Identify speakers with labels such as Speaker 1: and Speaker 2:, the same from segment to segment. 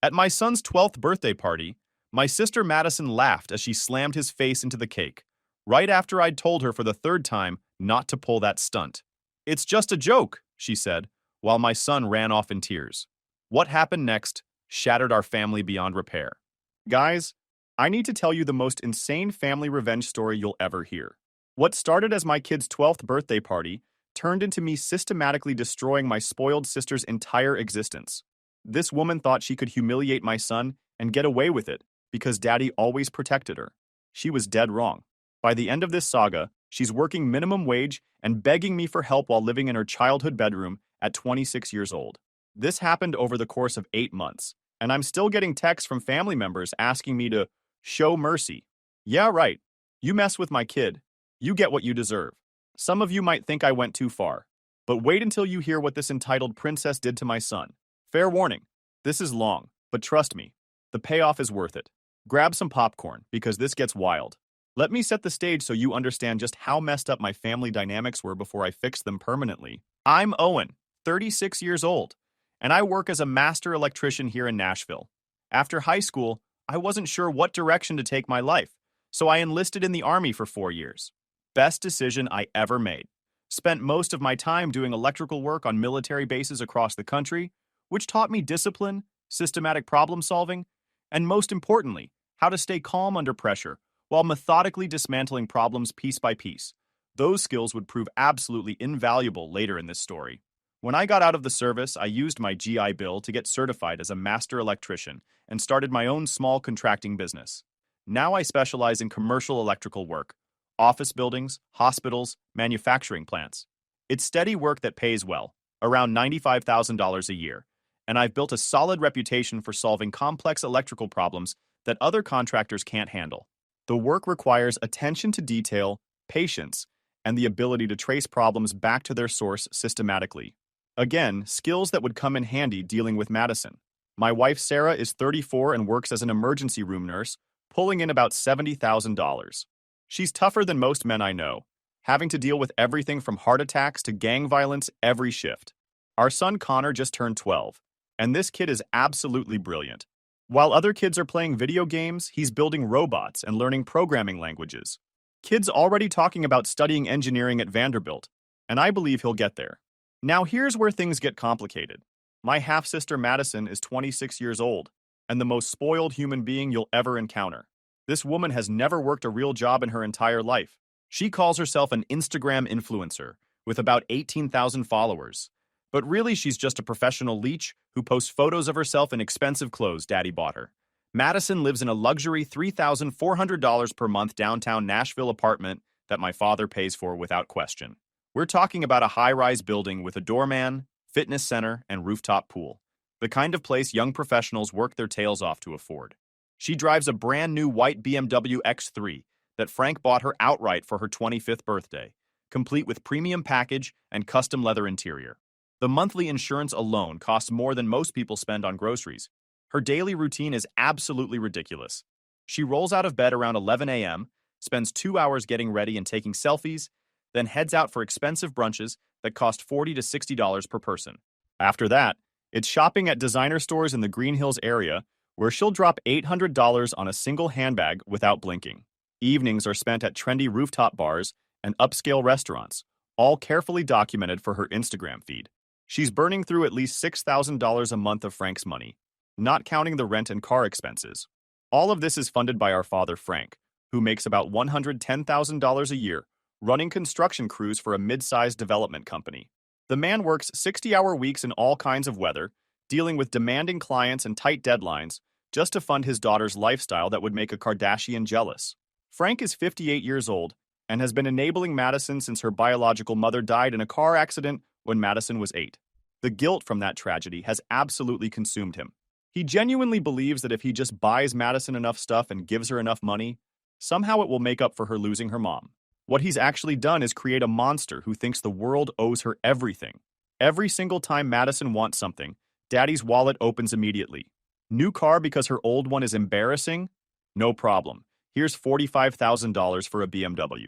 Speaker 1: At my son's 12th birthday party, my sister Madison laughed as she slammed his face into the cake, right after I'd told her for the third time not to pull that stunt. "It's just a joke," she said, while my son ran off in tears. What happened next shattered our family beyond repair. Guys, I need to tell you the most insane family revenge story you'll ever hear. What started as my kid's 12th birthday party turned into me systematically destroying my spoiled sister's entire existence. This woman thought she could humiliate my son and get away with it because daddy always protected her. She was dead wrong. By the end of this saga, she's working minimum wage and begging me for help while living in her childhood bedroom at 26 years old. This happened over the course of 8 months, and I'm still getting texts from family members asking me to show mercy. Yeah, right. You mess with my kid, you get what you deserve. Some of you might think I went too far, but wait until you hear what this entitled princess did to my son. Fair warning, this is long, but trust me, the payoff is worth it. Grab some popcorn, because this gets wild. Let me set the stage so you understand just how messed up my family dynamics were before I fixed them permanently. I'm Owen, 36 years old, and I work as a master electrician here in Nashville. After high school, I wasn't sure what direction to take my life, so I enlisted in the Army for 4 years. Best decision I ever made. Spent most of my time doing electrical work on military bases across the country, which taught me discipline, systematic problem solving, and most importantly, how to stay calm under pressure while methodically dismantling problems piece by piece. Those skills would prove absolutely invaluable later in this story. When I got out of the service, I used my GI Bill to get certified as a master electrician and started my own small contracting business. Now I specialize in commercial electrical work, office buildings, hospitals, manufacturing plants. It's steady work that pays well, around $95,000 a year, and I've built a solid reputation for solving complex electrical problems that other contractors can't handle. The work requires attention to detail, patience, and the ability to trace problems back to their source systematically. Again, skills that would come in handy dealing with Madison. My wife Sarah is 34 and works as an emergency room nurse, pulling in about $70,000. She's tougher than most men I know, having to deal with everything from heart attacks to gang violence every shift. Our son Connor just turned 12, and this kid is absolutely brilliant. While other kids are playing video games, he's building robots and learning programming languages. Kid's already talking about studying engineering at Vanderbilt, and I believe he'll get there. Now here's where things get complicated. My half-sister Madison is 26 years old, and the most spoiled human being you'll ever encounter. This woman has never worked a real job in her entire life. She calls herself an Instagram influencer, with about 18,000 followers. But really, she's just a professional leech who posts photos of herself in expensive clothes daddy bought her. Madison lives in a luxury $3,400 per month downtown Nashville apartment that my father pays for without question. We're talking about a high-rise building with a doorman, fitness center, and rooftop pool. The kind of place young professionals work their tails off to afford. She drives a brand new white BMW X3 that Frank bought her outright for her 25th birthday, complete with premium package and custom leather interior. The monthly insurance alone costs more than most people spend on groceries. Her daily routine is absolutely ridiculous. She rolls out of bed around 11 a.m., spends 2 hours getting ready and taking selfies, then heads out for expensive brunches that cost $40 to $60 per person. After that, it's shopping at designer stores in the Green Hills area, where she'll drop $800 on a single handbag without blinking. Evenings are spent at trendy rooftop bars and upscale restaurants, all carefully documented for her Instagram feed. She's burning through at least $6,000 a month of Frank's money, not counting the rent and car expenses. All of this is funded by our father Frank, who makes about $110,000 a year running construction crews for a mid-sized development company. The man works 60-hour weeks in all kinds of weather, dealing with demanding clients and tight deadlines, just to fund his daughter's lifestyle that would make a Kardashian jealous. Frank is 58 years old and has been enabling Madison since her biological mother died in a car accident when Madison was 8. The guilt from that tragedy has absolutely consumed him. He genuinely believes that if he just buys Madison enough stuff and gives her enough money, somehow it will make up for her losing her mom. What he's actually done is create a monster who thinks the world owes her everything. Every single time Madison wants something, Daddy's wallet opens immediately. New car because her old one is embarrassing? No problem. Here's $45,000 for a BMW.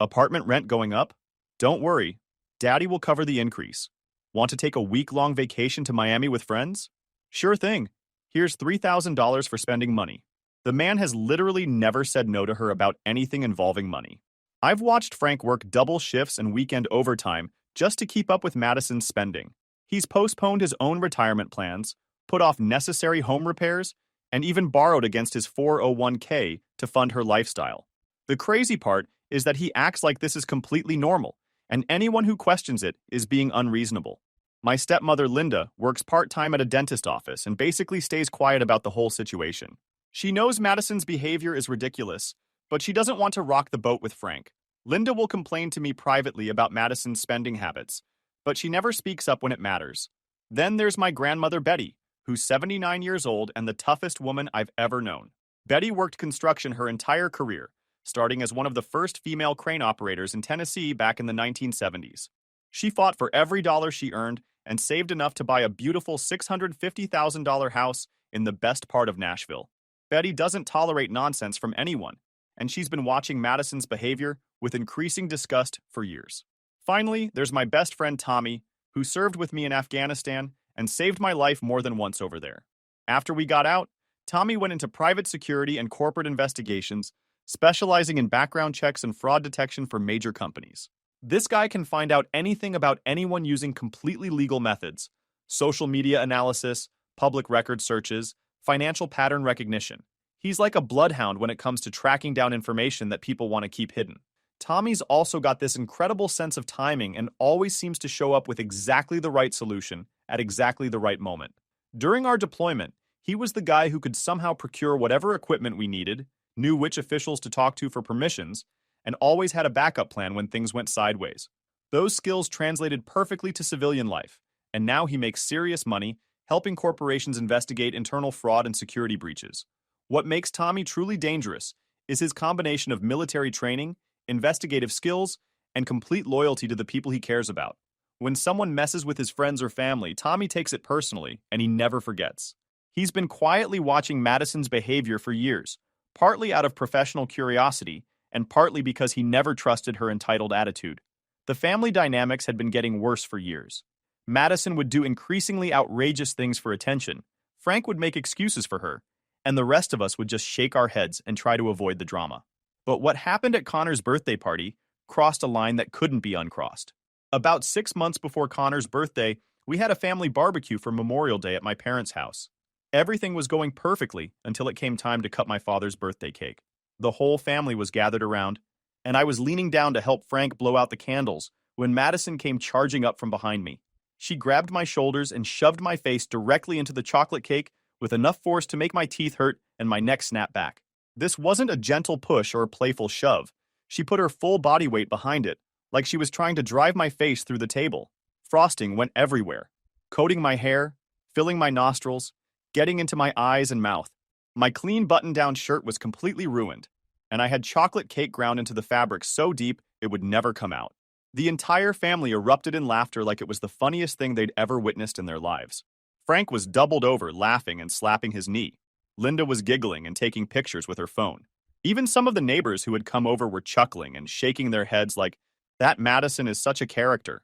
Speaker 1: Apartment rent going up? Don't worry. Daddy will cover the increase. Want to take a week-long vacation to Miami with friends? Sure thing. Here's $3,000 for spending money. The man has literally never said no to her about anything involving money. I've watched Frank work double shifts and weekend overtime just to keep up with Madison's spending. He's postponed his own retirement plans, put off necessary home repairs, and even borrowed against his 401k to fund her lifestyle. The crazy part is that he acts like this is completely normal, and anyone who questions it is being unreasonable. My stepmother, Linda, works part-time at a dentist office and basically stays quiet about the whole situation. She knows Madison's behavior is ridiculous, but she doesn't want to rock the boat with Frank. Linda will complain to me privately about Madison's spending habits, but she never speaks up when it matters. Then there's my grandmother, Betty, who's 79 years old and the toughest woman I've ever known. Betty worked construction her entire career, starting as one of the first female crane operators in Tennessee back in the 1970s. She fought for every dollar she earned and saved enough to buy a beautiful $650,000 house in the best part of Nashville. Betty doesn't tolerate nonsense from anyone, and she's been watching Madison's behavior with increasing disgust for years. Finally, there's my best friend Tommy, who served with me in Afghanistan and saved my life more than once over there. After we got out, Tommy went into private security and corporate investigations, specializing in background checks and fraud detection for major companies. This guy can find out anything about anyone using completely legal methods: social media analysis, public record searches, financial pattern recognition. He's like a bloodhound when it comes to tracking down information that people want to keep hidden. Tommy's also got this incredible sense of timing and always seems to show up with exactly the right solution at exactly the right moment. During our deployment, he was the guy who could somehow procure whatever equipment we needed, knew which officials to talk to for permissions, and always had a backup plan when things went sideways. Those skills translated perfectly to civilian life, and now he makes serious money helping corporations investigate internal fraud and security breaches. What makes Tommy truly dangerous is his combination of military training, investigative skills, and complete loyalty to the people he cares about. When someone messes with his friends or family, Tommy takes it personally, and he never forgets. He's been quietly watching Madison's behavior for years, partly out of professional curiosity, and partly because he never trusted her entitled attitude. The family dynamics had been getting worse for years. Madison would do increasingly outrageous things for attention, Frank would make excuses for her, and the rest of us would just shake our heads and try to avoid the drama. But what happened at Connor's birthday party crossed a line that couldn't be uncrossed. About 6 months before Connor's birthday, we had a family barbecue for Memorial Day at my parents' house. Everything was going perfectly until it came time to cut my father's birthday cake. The whole family was gathered around, and I was leaning down to help Frank blow out the candles when Madison came charging up from behind me. She grabbed my shoulders and shoved my face directly into the chocolate cake with enough force to make my teeth hurt and my neck snap back. This wasn't a gentle push or a playful shove. She put her full body weight behind it, like she was trying to drive my face through the table. Frosting went everywhere, coating my hair, filling my nostrils, getting into my eyes and mouth. My clean button-down shirt was completely ruined, and I had chocolate cake ground into the fabric so deep it would never come out. The entire family erupted in laughter like it was the funniest thing they'd ever witnessed in their lives. Frank was doubled over, laughing and slapping his knee. Linda was giggling and taking pictures with her phone. Even some of the neighbors who had come over were chuckling and shaking their heads like, "That Madison is such a character."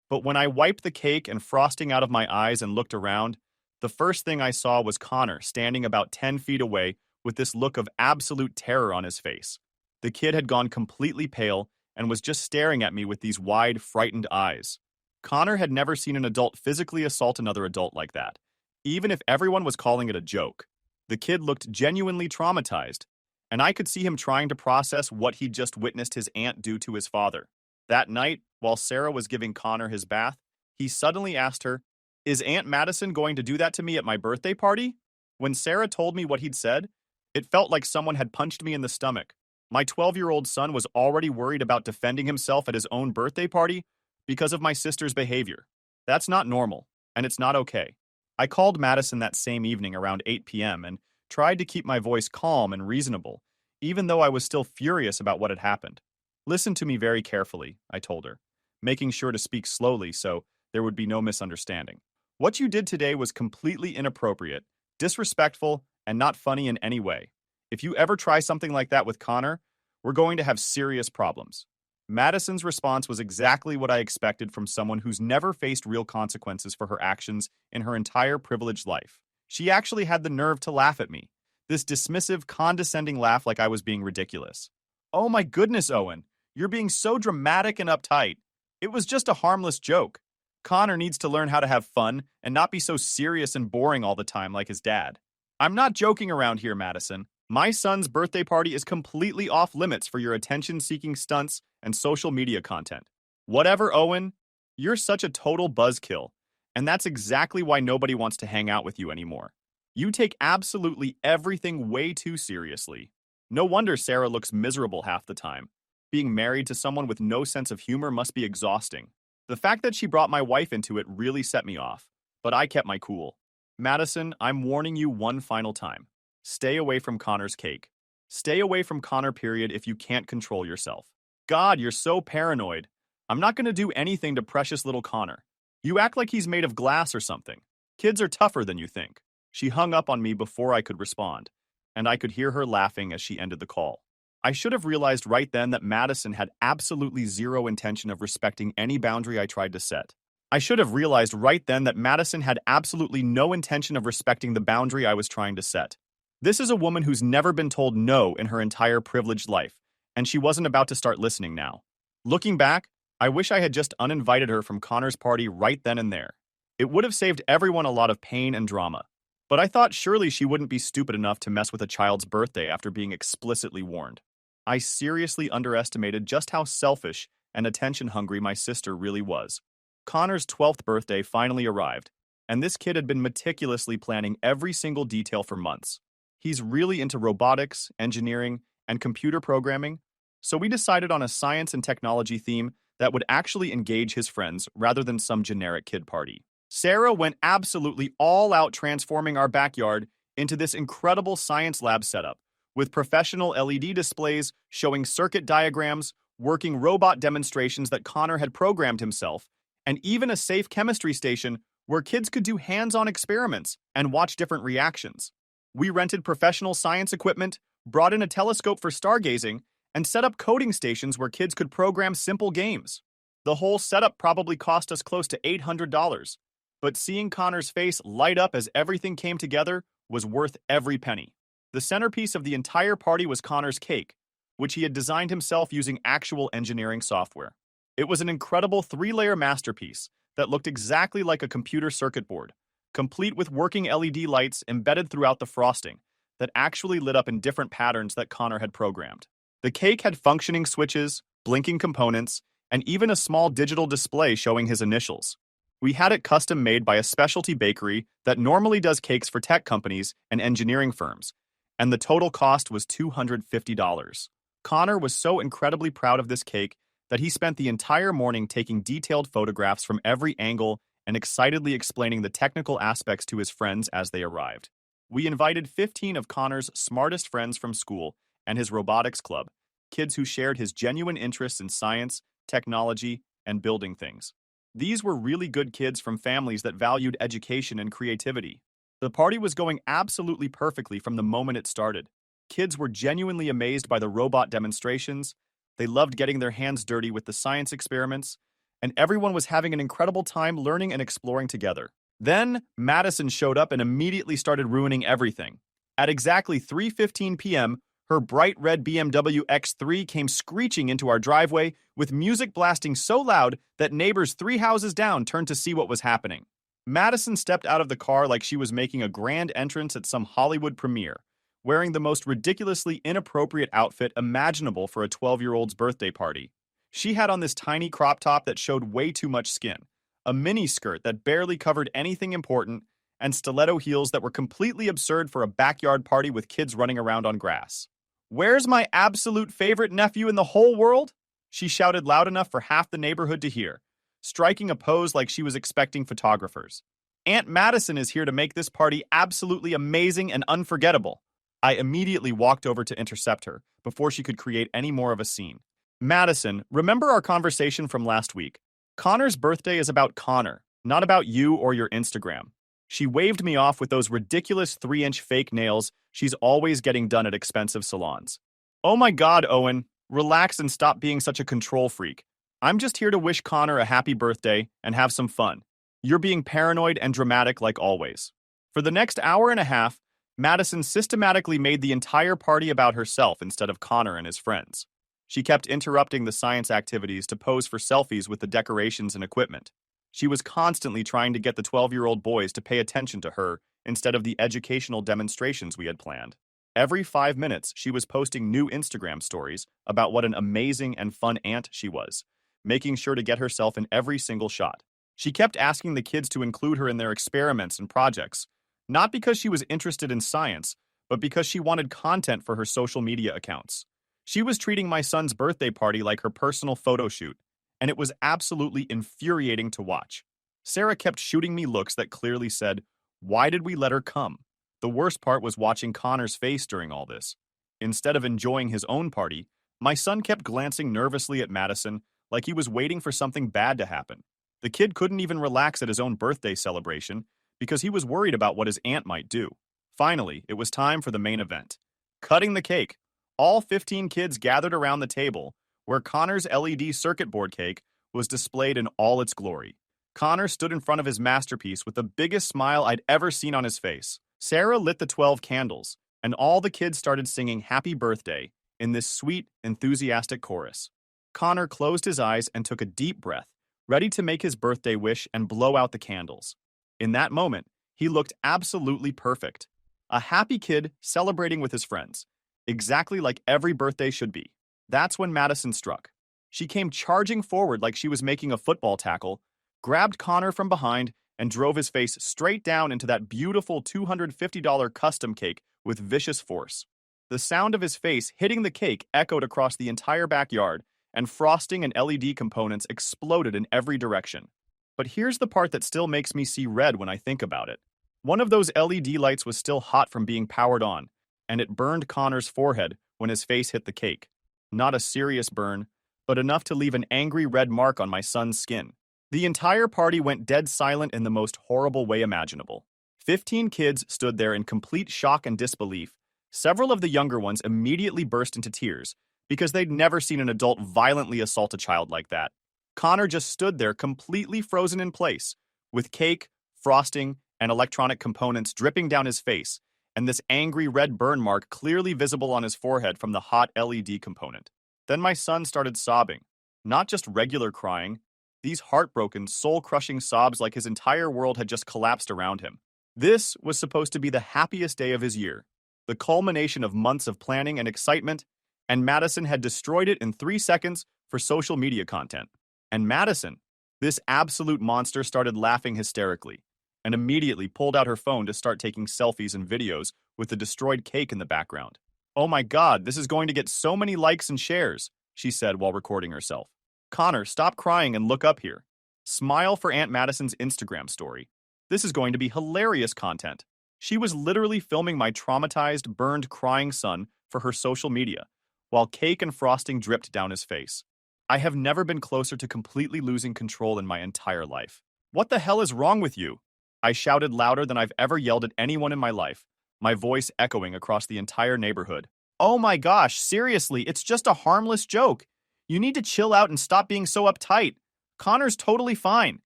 Speaker 1: But when I wiped the cake and frosting out of my eyes and looked around, the first thing I saw was Connor standing about 10 feet away with this look of absolute terror on his face. The kid had gone completely pale and was just staring at me with these wide, frightened eyes. Connor had never seen an adult physically assault another adult like that, even if everyone was calling it a joke. The kid looked genuinely traumatized, and I could see him trying to process what he'd just witnessed his aunt do to his father. That night, while Sarah was giving Connor his bath, he suddenly asked her, "Is Aunt Madison going to do that to me at my birthday party?" When Sarah told me what he'd said, it felt like someone had punched me in the stomach. My 12-year-old son was already worried about defending himself at his own birthday party because of my sister's behavior. That's not normal, and it's not okay. I called Madison that same evening around 8 p.m. and tried to keep my voice calm and reasonable, even though I was still furious about what had happened. "Listen to me very carefully," I told her, making sure to speak slowly so there would be no misunderstanding. "What you did today was completely inappropriate, disrespectful, and not funny in any way. If you ever try something like that with Connor, we're going to have serious problems." Madison's response was exactly what I expected from someone who's never faced real consequences for her actions in her entire privileged life. She actually had the nerve to laugh at me. This dismissive, condescending laugh like I was being ridiculous. Oh my goodness, Owen. You're being so dramatic and uptight. It was just a harmless joke. Connor needs to learn how to have fun and not be so serious and boring all the time like his dad. I'm not joking around here, Madison. My son's birthday party is completely off limits for your attention-seeking stunts and social media content. Whatever, Owen. You're such a total buzzkill, and that's exactly why nobody wants to hang out with you anymore. You take absolutely everything way too seriously. No wonder Sarah looks miserable half the time. Being married to someone with no sense of humor must be exhausting. The fact that she brought my wife into it really set me off, but I kept my cool. Madison, I'm warning you one final time. Stay away from Connor's cake. Stay away from Connor, period, if you can't control yourself. God, you're so paranoid. I'm not going to do anything to precious little Connor. You act like he's made of glass or something. Kids are tougher than you think. She hung up on me before I could respond, and I could hear her laughing as she ended the call. I should have realized right then that Madison had absolutely zero intention of respecting any boundary I tried to set. I should have realized right then that Madison had absolutely no intention of respecting the boundary I was trying to set. This is a woman who's never been told no in her entire privileged life, and she wasn't about to start listening now. Looking back, I wish I had just uninvited her from Connor's party right then and there. It would have saved everyone a lot of pain and drama. But I thought surely she wouldn't be stupid enough to mess with a child's birthday after being explicitly warned. I seriously underestimated just how selfish and attention-hungry my sister really was. Connor's 12th birthday finally arrived, and this kid had been meticulously planning every single detail for months. He's really into robotics, engineering, and computer programming, so we decided on a science and technology theme that would actually engage his friends rather than some generic kid party. Sarah went absolutely all out transforming our backyard into this incredible science lab setup, with professional LED displays showing circuit diagrams, working robot demonstrations that Connor had programmed himself, and even a safe chemistry station where kids could do hands-on experiments and watch different reactions. We rented professional science equipment, brought in a telescope for stargazing, and set up coding stations where kids could program simple games. The whole setup probably cost us close to $800, but seeing Connor's face light up as everything came together was worth every penny. The centerpiece of the entire party was Connor's cake, which he had designed himself using actual engineering software. It was an incredible 3-layer masterpiece that looked exactly like a computer circuit board, complete with working LED lights embedded throughout the frosting that actually lit up in different patterns that Connor had programmed. The cake had functioning switches, blinking components, and even a small digital display showing his initials. We had it custom made by a specialty bakery that normally does cakes for tech companies and engineering firms, and the total cost was $250. Connor was so incredibly proud of this cake that he spent the entire morning taking detailed photographs from every angle and excitedly explaining the technical aspects to his friends as they arrived. We invited 15 of Connor's smartest friends from school and his robotics club, kids who shared his genuine interests in science, technology, and building things. These were really good kids from families that valued education and creativity. The party was going absolutely perfectly from the moment it started. Kids were genuinely amazed by the robot demonstrations, they loved getting their hands dirty with the science experiments, and everyone was having an incredible time learning and exploring together. Then, Madison showed up and immediately started ruining everything. At exactly 3:15 p.m., her bright red BMW X3 came screeching into our driveway with music blasting so loud that neighbors 3 houses down turned to see what was happening. Madison stepped out of the car like she was making a grand entrance at some Hollywood premiere, wearing the most ridiculously inappropriate outfit imaginable for a 12-year-old's birthday party. She had on this tiny crop top that showed way too much skin, a mini skirt that barely covered anything important, and stiletto heels that were completely absurd for a backyard party with kids running around on grass. "Where's my absolute favorite nephew in the whole world?" she shouted loud enough for half the neighborhood to hear, striking a pose like she was expecting photographers. "Aunt Madison is here to make this party absolutely amazing and unforgettable." I immediately walked over to intercept her before she could create any more of a scene. "Madison, remember our conversation from last week? Connor's birthday is about Connor, not about you or your Instagram." She waved me off with those ridiculous 3-inch fake nails she's always getting done at expensive salons. "Oh my God, Owen, relax and stop being such a control freak. I'm just here to wish Connor a happy birthday and have some fun. You're being paranoid and dramatic like always." For the next hour and a half, Madison systematically made the entire party about herself instead of Connor and his friends. She kept interrupting the science activities to pose for selfies with the decorations and equipment. She was constantly trying to get the 12-year-old boys to pay attention to her instead of the educational demonstrations we had planned. Every 5 minutes, she was posting new Instagram stories about what an amazing and fun aunt she was, making sure to get herself in every single shot. She kept asking the kids to include her in their experiments and projects, not because she was interested in science, but because she wanted content for her social media accounts. She was treating my son's birthday party like her personal photo shoot, and it was absolutely infuriating to watch. Sarah kept shooting me looks that clearly said, "Why did we let her come?" The worst part was watching Connor's face during all this. Instead of enjoying his own party, my son kept glancing nervously at Madison like he was waiting for something bad to happen. The kid couldn't even relax at his own birthday celebration because he was worried about what his aunt might do. Finally, it was time for the main event. Cutting the cake. All 15 kids gathered around the table, where Connor's LED circuit board cake was displayed in all its glory. Connor stood in front of his masterpiece with the biggest smile I'd ever seen on his face. Sarah lit the 12 candles, and all the kids started singing Happy Birthday in this sweet, enthusiastic chorus. Connor closed his eyes and took a deep breath, ready to make his birthday wish and blow out the candles. In that moment, he looked absolutely perfect. A happy kid celebrating with his friends, exactly like every birthday should be. That's when Madison struck. She came charging forward like she was making a football tackle, grabbed Connor from behind, and drove his face straight down into that beautiful $250 custom cake with vicious force. The sound of his face hitting the cake echoed across the entire backyard, and frosting and LED components exploded in every direction. But here's the part that still makes me see red when I think about it. One of those LED lights was still hot from being powered on, and it burned Connor's forehead when his face hit the cake. Not a serious burn, but enough to leave an angry red mark on my son's skin. The entire party went dead silent in the most horrible way imaginable. 15 kids stood there in complete shock and disbelief. Several of the younger ones immediately burst into tears because they'd never seen an adult violently assault a child like that. Connor just stood there completely frozen in place, with cake, frosting, and electronic components dripping down his face, and this angry red burn mark clearly visible on his forehead from the hot LED component. Then my son started sobbing. Not just regular crying, these heartbroken, soul-crushing sobs like his entire world had just collapsed around him. This was supposed to be the happiest day of his year, the culmination of months of planning and excitement, and Madison had destroyed it in 3 seconds for social media content. And Madison, this absolute monster, started laughing hysterically, and immediately pulled out her phone to start taking selfies and videos with the destroyed cake in the background. "Oh my God, this is going to get so many likes and shares," she said while recording herself. "Connor, stop crying and look up here. Smile for Aunt Madison's Instagram story. This is going to be hilarious content." She was literally filming my traumatized, burned, crying son for her social media, while cake and frosting dripped down his face. I have never been closer to completely losing control in my entire life. "What the hell is wrong with you?" I shouted louder than I've ever yelled at anyone in my life, my voice echoing across the entire neighborhood. "Oh my gosh, seriously, it's just a harmless joke. You need to chill out and stop being so uptight. Connor's totally fine.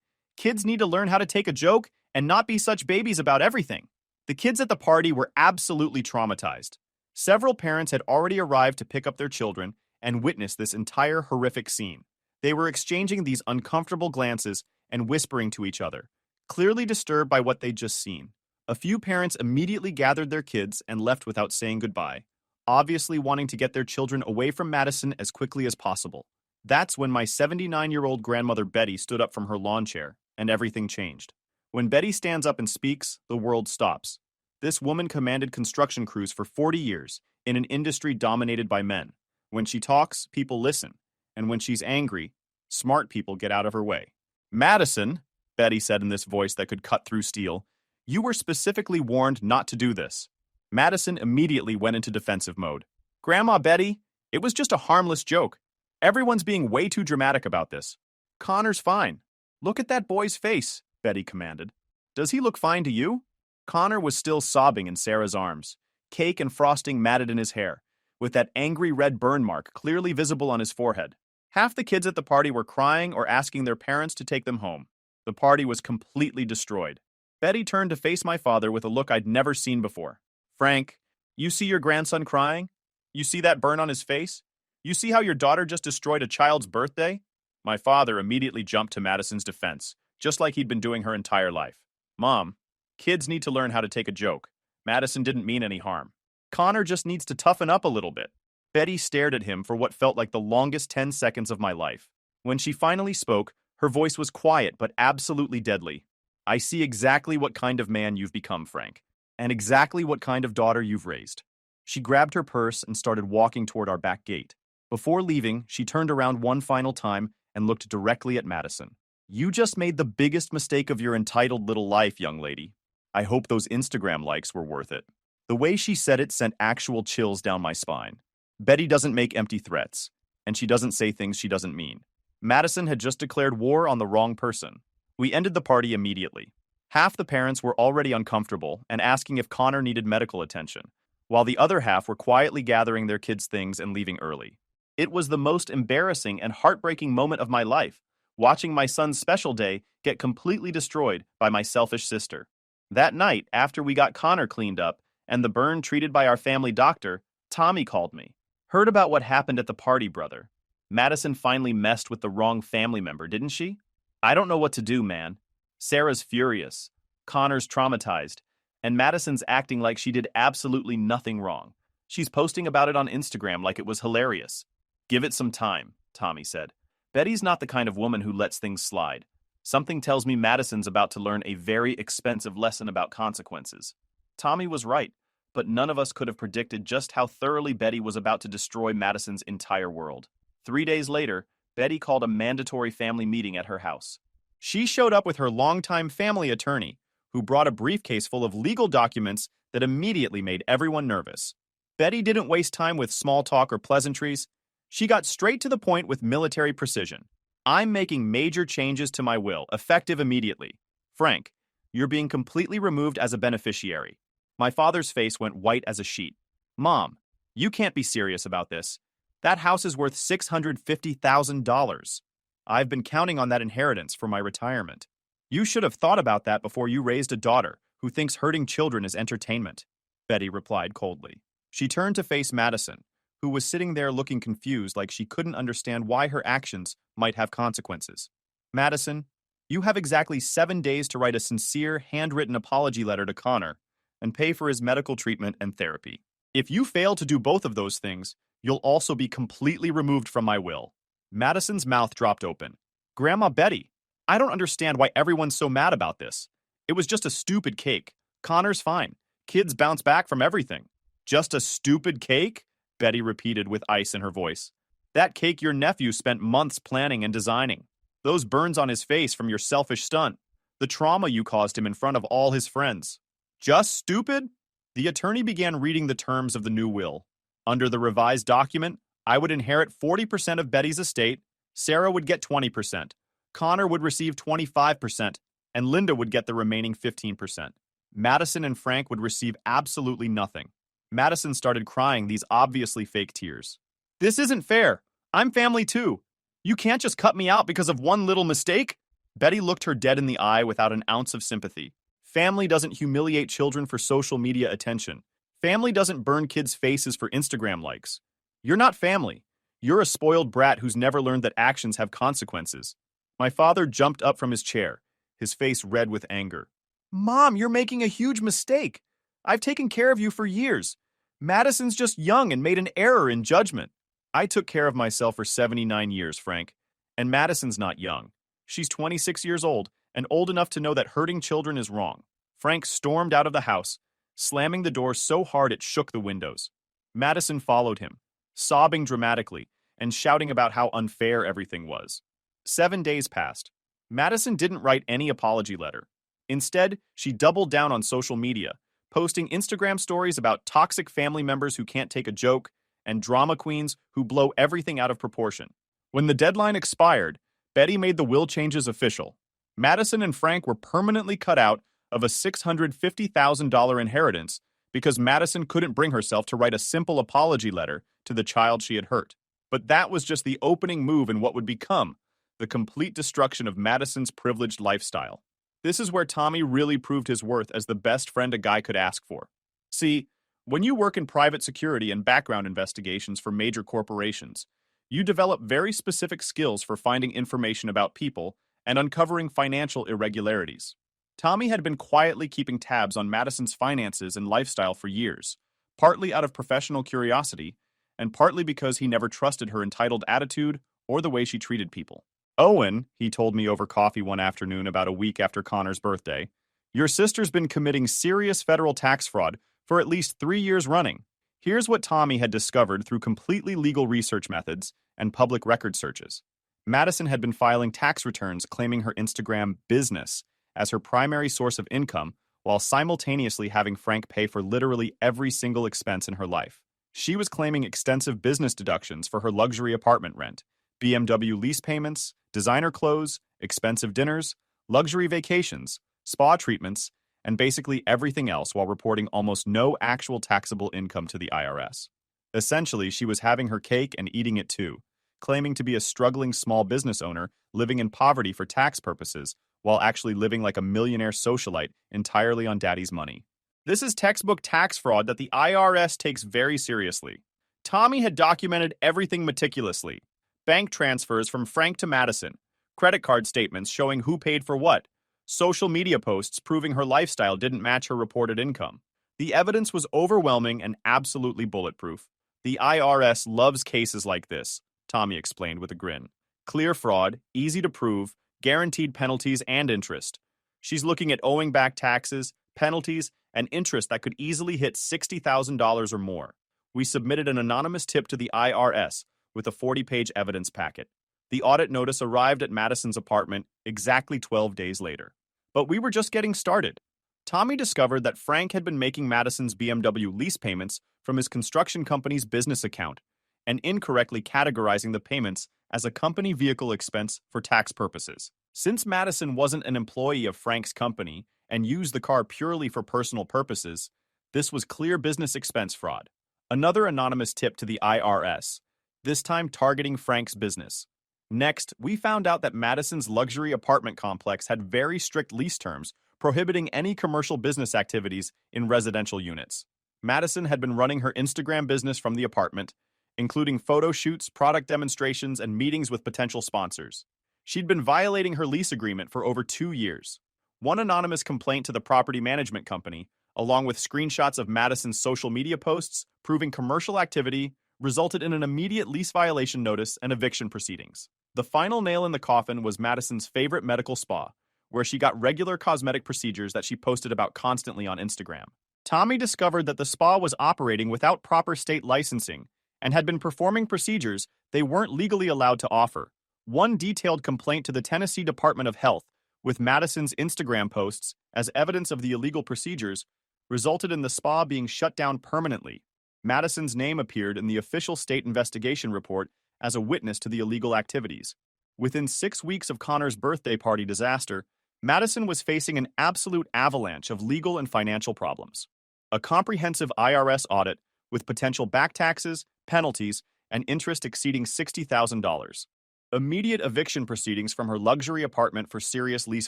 Speaker 1: Kids need to learn how to take a joke and not be such babies about everything." The kids at the party were absolutely traumatized. Several parents had already arrived to pick up their children and witness this entire horrific scene. They were exchanging these uncomfortable glances and whispering to each other, clearly disturbed by what they'd just seen. A few parents immediately gathered their kids and left without saying goodbye, obviously wanting to get their children away from Madison as quickly as possible. That's when my 79-year-old grandmother Betty stood up from her lawn chair, and everything changed. When Betty stands up and speaks, the world stops. This woman commanded construction crews for 40 years in an industry dominated by men. When she talks, people listen, and when she's angry, smart people get out of her way. "Madison," Betty said in this voice that could cut through steel, "you were specifically warned not to do this." Madison immediately went into defensive mode. "Grandma Betty, it was just a harmless joke. Everyone's being way too dramatic about this. Connor's fine. Look at that boy's face," Betty commanded. "Does he look fine to you?" Connor was still sobbing in Sarah's arms, cake and frosting matted in his hair, with that angry red burn mark clearly visible on his forehead. Half the kids at the party were crying or asking their parents to take them home. The party was completely destroyed. Betty turned to face my father with a look I'd never seen before. Frank, you see your grandson crying? You see that burn on his face? You see how your daughter just destroyed a child's birthday? My father immediately jumped to Madison's defense, just like he'd been doing her entire life. Mom, kids need to learn how to take a joke. Madison didn't mean any harm. Connor just needs to toughen up a little bit. Betty stared at him for what felt like the longest 10 seconds of my life. When she finally spoke, her voice was quiet but absolutely deadly. I see exactly what kind of man you've become, Frank, and exactly what kind of daughter you've raised. She grabbed her purse and started walking toward our back gate. Before leaving, she turned around one final time and looked directly at Madison. You just made the biggest mistake of your entitled little life, young lady. I hope those Instagram likes were worth it. The way she said it sent actual chills down my spine. Betty doesn't make empty threats, and she doesn't say things she doesn't mean. Madison had just declared war on the wrong person. We ended the party immediately. Half the parents were already uncomfortable and asking if Connor needed medical attention, while the other half were quietly gathering their kids' things and leaving early. It was the most embarrassing and heartbreaking moment of my life, watching my son's special day get completely destroyed by my selfish sister. That night, after we got Connor cleaned up and the burn treated by our family doctor, Tommy called me. Heard about what happened at the party, brother. Madison finally messed with the wrong family member, didn't she? I don't know what to do, man. Sarah's furious. Connor's traumatized. And Madison's acting like she did absolutely nothing wrong. She's posting about it on Instagram like it was hilarious. Give it some time, Tommy said. Betty's not the kind of woman who lets things slide. Something tells me Madison's about to learn a very expensive lesson about consequences. Tommy was right, but none of us could have predicted just how thoroughly Betty was about to destroy Madison's entire world. 3 days later, Betty called a mandatory family meeting at her house. She showed up with her longtime family attorney, who brought a briefcase full of legal documents that immediately made everyone nervous. Betty didn't waste time with small talk or pleasantries. She got straight to the point with military precision. I'm making major changes to my will, effective immediately. Frank, you're being completely removed as a beneficiary. My father's face went white as a sheet. Mom, you can't be serious about this. That house is worth $650,000. I've been counting on that inheritance for my retirement. You should have thought about that before you raised a daughter who thinks hurting children is entertainment, Betty replied coldly. She turned to face Madison, who was sitting there looking confused like she couldn't understand why her actions might have consequences. Madison, you have exactly 7 days to write a sincere, handwritten apology letter to Connor and pay for his medical treatment and therapy. If you fail to do both of those things, you'll also be completely removed from my will. Madison's mouth dropped open. Grandma Betty, I don't understand why everyone's so mad about this. It was just a stupid cake. Connor's fine. Kids bounce back from everything. Just a stupid cake? Betty repeated with ice in her voice. That cake your nephew spent months planning and designing. Those burns on his face from your selfish stunt. The trauma you caused him in front of all his friends. Just stupid? The attorney began reading the terms of the new will. Under the revised document, I would inherit 40% of Betty's estate, Sarah would get 20%, Connor would receive 25%, and Linda would get the remaining 15%. Madison and Frank would receive absolutely nothing. Madison started crying these obviously fake tears. This isn't fair. I'm family too. You can't just cut me out because of one little mistake. Betty looked her dead in the eye without an ounce of sympathy. Family doesn't humiliate children for social media attention. Family doesn't burn kids' faces for Instagram likes. You're not family. You're a spoiled brat who's never learned that actions have consequences. My father jumped up from his chair, his face red with anger. Mom, you're making a huge mistake. I've taken care of you for years. Madison's just young and made an error in judgment. I took care of myself for 79 years, Frank. And Madison's not young. She's 26 years old and old enough to know that hurting children is wrong. Frank stormed out of the house, slamming the door so hard it shook the windows. Madison followed him, sobbing dramatically and shouting about how unfair everything was. 7 days passed. Madison didn't write any apology letter. Instead, she doubled down on social media, posting Instagram stories about toxic family members who can't take a joke and drama queens who blow everything out of proportion. When the deadline expired, Betty made the will changes official. Madison and Frank were permanently cut out of a $650,000 inheritance because Madison couldn't bring herself to write a simple apology letter to the child she had hurt. But that was just the opening move in what would become the complete destruction of Madison's privileged lifestyle. This is where Tommy really proved his worth as the best friend a guy could ask for. See, when you work in private security and background investigations for major corporations, you develop very specific skills for finding information about people and uncovering financial irregularities. Tommy had been quietly keeping tabs on Madison's finances and lifestyle for years, partly out of professional curiosity, and partly because he never trusted her entitled attitude or the way she treated people. Owen, he told me over coffee one afternoon about a week after Connor's birthday, your sister's been committing serious federal tax fraud for at least 3 years running. Here's what Tommy had discovered through completely legal research methods and public record searches. Madison had been filing tax returns claiming her Instagram business as her primary source of income while simultaneously having Frank pay for literally every single expense in her life. She was claiming extensive business deductions for her luxury apartment rent, BMW lease payments, designer clothes, expensive dinners, luxury vacations, spa treatments, and basically everything else while reporting almost no actual taxable income to the IRS. Essentially, she was having her cake and eating it too, claiming to be a struggling small business owner living in poverty for tax purposes while actually living like a millionaire socialite entirely on daddy's money. This is textbook tax fraud that the IRS takes very seriously. Tommy had documented everything meticulously. Bank transfers from Frank to Madison, credit card statements showing who paid for what, social media posts proving her lifestyle didn't match her reported income. The evidence was overwhelming and absolutely bulletproof. The IRS loves cases like this, Tommy explained with a grin. Clear fraud, easy to prove, guaranteed penalties and interest. She's looking at owing back taxes, penalties, and interest that could easily hit $60,000 or more. We submitted an anonymous tip to the IRS with a 40-page evidence packet. The audit notice arrived at Madison's apartment exactly 12 days later. But we were just getting started. Tommy discovered that Frank had been making Madison's BMW lease payments from his construction company's business account and incorrectly categorizing the payments as a company vehicle expense for tax purposes. Since Madison wasn't an employee of Frank's company and used the car purely for personal purposes, this was clear business expense fraud. Another anonymous tip to the IRS, this time targeting Frank's business. Next, we found out that Madison's luxury apartment complex had very strict lease terms prohibiting any commercial business activities in residential units. Madison had been running her Instagram business from the apartment, including photo shoots, product demonstrations, and meetings with potential sponsors. She'd been violating her lease agreement for over 2 years. One anonymous complaint to the property management company, along with screenshots of Madison's social media posts proving commercial activity, resulted in an immediate lease violation notice and eviction proceedings. The final nail in the coffin was Madison's favorite medical spa, where she got regular cosmetic procedures that she posted about constantly on Instagram. Tommy discovered that the spa was operating without proper state licensing and had been performing procedures they weren't legally allowed to offer. One detailed complaint to the Tennessee Department of Health, with Madison's Instagram posts as evidence of the illegal procedures, resulted in the spa being shut down permanently. Madison's name appeared in the official state investigation report as a witness to the illegal activities. Within 6 weeks of Connor's birthday party disaster, Madison was facing an absolute avalanche of legal and financial problems. A comprehensive IRS audit with potential back taxes, penalties, and interest exceeding $60,000. Immediate eviction proceedings from her luxury apartment for serious lease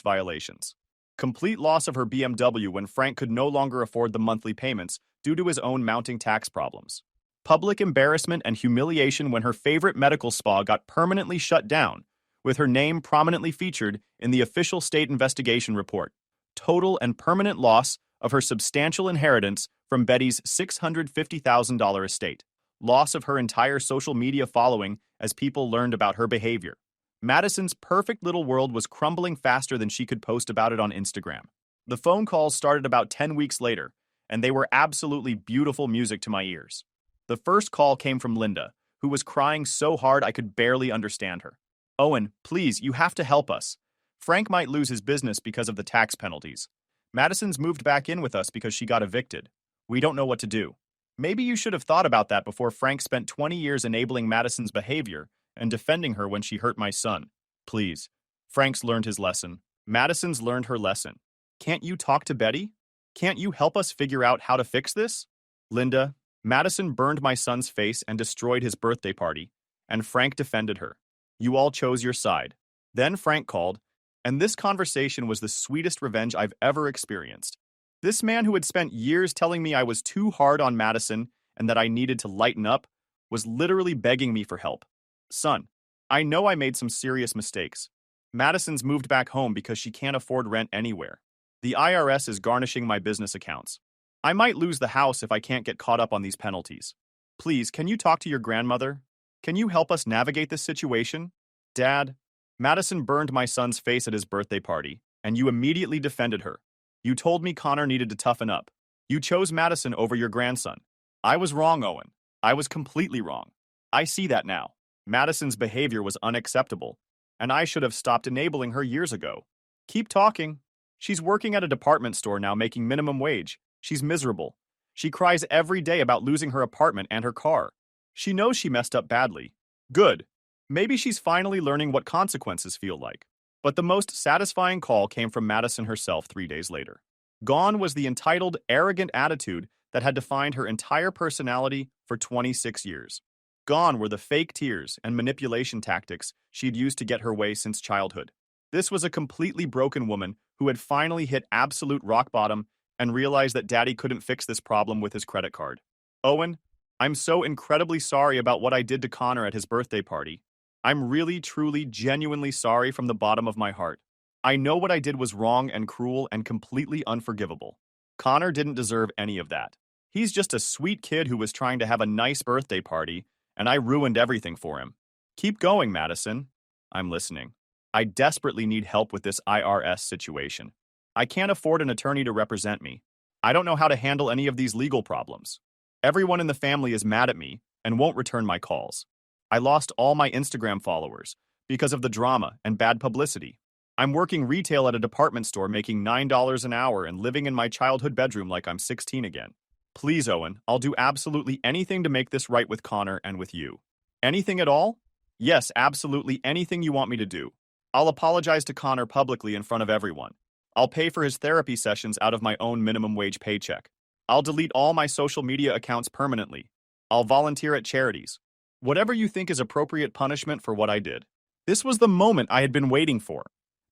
Speaker 1: violations. Complete loss of her BMW when Frank could no longer afford the monthly payments due to his own mounting tax problems. Public embarrassment and humiliation when her favorite medical spa got permanently shut down, with her name prominently featured in the official state investigation report. Total and permanent loss of her substantial inheritance from Betty's $650,000 estate. Loss of her entire social media following as people learned about her behavior. Madison's perfect little world was crumbling faster than she could post about it on Instagram. The phone calls started about 10 weeks later, and they were absolutely beautiful music to my ears. The first call came from Linda, who was crying so hard I could barely understand her. Owen, please, you have to help us. Frank might lose his business because of the tax penalties. Madison's moved back in with us because she got evicted. We don't know what to do. Maybe you should have thought about that before Frank spent 20 years enabling Madison's behavior and defending her when she hurt my son. Please. Frank's learned his lesson. Madison's learned her lesson. Can't you talk to Betty? Can't you help us figure out how to fix this? Linda, Madison burned my son's face and destroyed his birthday party, and Frank defended her. You all chose your side. Then Frank called, And this conversation was the sweetest revenge I've ever experienced. This man who had spent years telling me I was too hard on Madison and that I needed to lighten up was literally begging me for help. Son, I know I made some serious mistakes. Madison's moved back home because she can't afford rent anywhere. The IRS is garnishing my business accounts. I might lose the house if I can't get caught up on these penalties. Please, can you talk to your grandmother? Can you help us navigate this situation? Dad, Madison burned my son's face at his birthday party, and you immediately defended her. You told me Connor needed to toughen up. You chose Madison over your grandson. I was wrong, Owen. I was completely wrong. I see that now. Madison's behavior was unacceptable, and I should have stopped enabling her years ago. Keep talking. She's working at a department store now making minimum wage. She's miserable. She cries every day about losing her apartment and her car. She knows she messed up badly. Good. Maybe she's finally learning what consequences feel like. But the most satisfying call came from Madison herself 3 days later. Gone was the entitled, arrogant attitude that had defined her entire personality for 26 years. Gone were the fake tears and manipulation tactics she'd used to get her way since childhood. This was a completely broken woman who had finally hit absolute rock bottom and realized that Daddy couldn't fix this problem with his credit card. Owen, I'm so incredibly sorry about what I did to Connor at his birthday party. I'm really, truly, genuinely sorry from the bottom of my heart. I know what I did was wrong and cruel and completely unforgivable. Connor didn't deserve any of that. He's just a sweet kid who was trying to have a nice birthday party, and I ruined everything for him. Keep going, Madison. I'm listening. I desperately need help with this IRS situation. I can't afford an attorney to represent me. I don't know how to handle any of these legal problems. Everyone in the family is mad at me and won't return my calls. I lost all my Instagram followers because of the drama and bad publicity. I'm working retail at a department store making $9 an hour and living in my childhood bedroom like I'm 16 again. Please, Owen, I'll do absolutely anything to make this right with Connor and with you. Anything at all? Yes, absolutely anything you want me to do. I'll apologize to Connor publicly in front of everyone. I'll pay for his therapy sessions out of my own minimum wage paycheck. I'll delete all my social media accounts permanently. I'll volunteer at charities. Whatever you think is appropriate punishment for what I did. This was the moment I had been waiting for.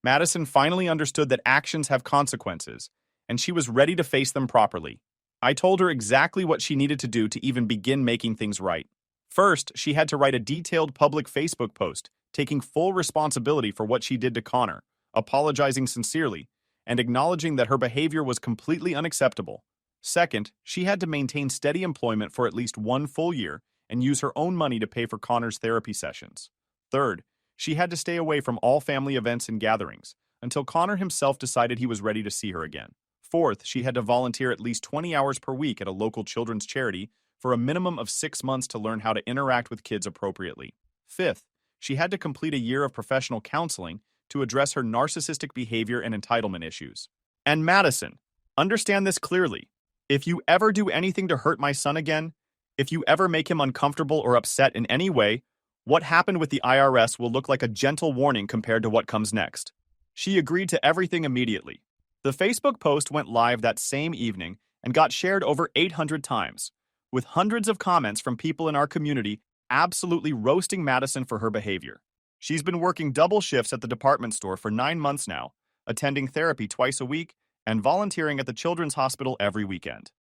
Speaker 1: Madison finally understood that actions have consequences, and she was ready to face them properly. I told her exactly what she needed to do to even begin making things right. First, she had to write a detailed public Facebook post, taking full responsibility for what she did to Connor, apologizing sincerely, and acknowledging that her behavior was completely unacceptable. Second, she had to maintain steady employment for at least 1 full year and use her own money to pay for Connor's therapy sessions. Third, she had to stay away from all family events and gatherings until Connor himself decided he was ready to see her again. Fourth, she had to volunteer at least 20 hours per week at a local children's charity for a minimum of 6 months to learn how to interact with kids appropriately. Fifth, she had to complete a year of professional counseling to address her narcissistic behavior and entitlement issues. And Madison, understand this clearly. If you ever do anything to hurt my son again, if you ever make him uncomfortable or upset in any way, what happened with the IRS will look like a gentle warning compared to what comes next. She agreed to everything immediately. The Facebook post went live that same evening and got shared over 800 times, with hundreds of comments from people in our community absolutely roasting Madison for her behavior. She's been working double shifts at the department store for 9 months now, attending therapy twice a week, and volunteering at the children's hospital every weekend.